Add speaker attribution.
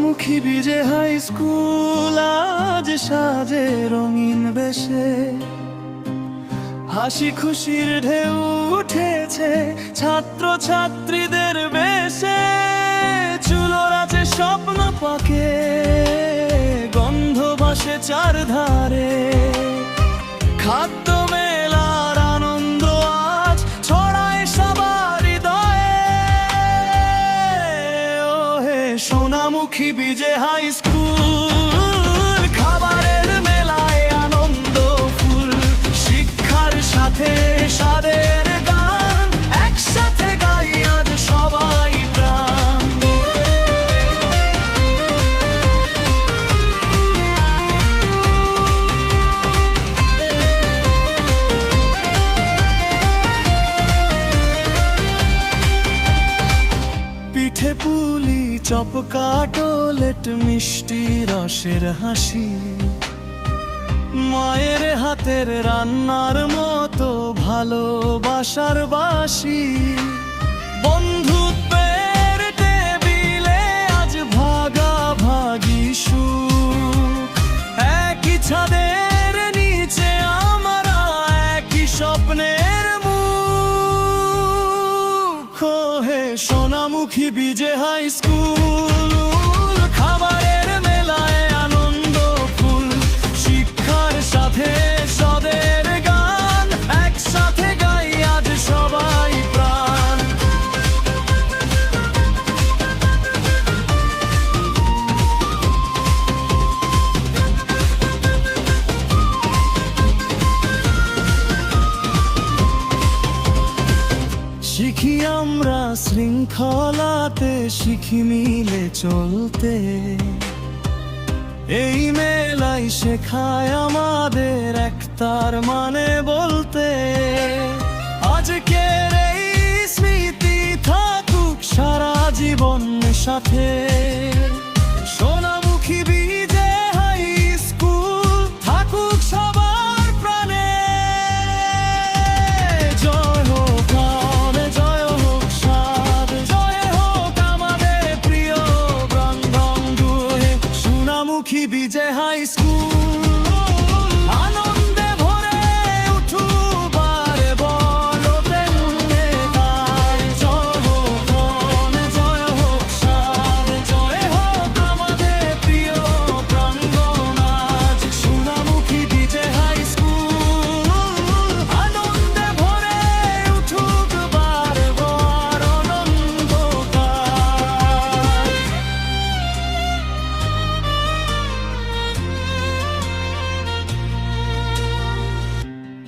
Speaker 1: সোনামুখী বিজে high school আজ সাজে রঙিন বেশে, হাসি খুশির ঢেউ উঠেছে ছাত্র ছাত্রীদের বেশে। চুলোর আছে স্বপ্ন পাকে, গন্ধ ভাসে চারধারে, খাদ্য মেলার আনন্দ আজ ছড়ায় সবার হৃদয়ে। ও হে সোনামুখী বিজে হাই স্কুল, খাবারের মেলায় আনন্দ ফুল, শিক্ষার সাথে স্বাদের গান, একসাথে গাই আজ সবাই প্রাণ। পিঠে পুলি চপ কাটলেট মিষ্টি রসের হাসি, মায়ের হাতের রান্নার মতো ভালোবাসার বাসি। বন্ধুত্বের টেবিলে আজ ভাগাভাগি সুখ, একই ছাদের নিচে আমরা একই স্বপ্নের মুখ। ও হে সোনামুখী বিজে হাই স্কুল, খাবারের মেলায় আনন্দ ফুল, শিক্ষার সাথে স্বাদের গান, একসাথে গাই আজ সবাই প্রাণ। শিখি আমরা শৃঙ্খলাতে, শিখি মিলে চলতে, এই মেলাই শেখায় আমাদের একতার মানে বলতে। আজ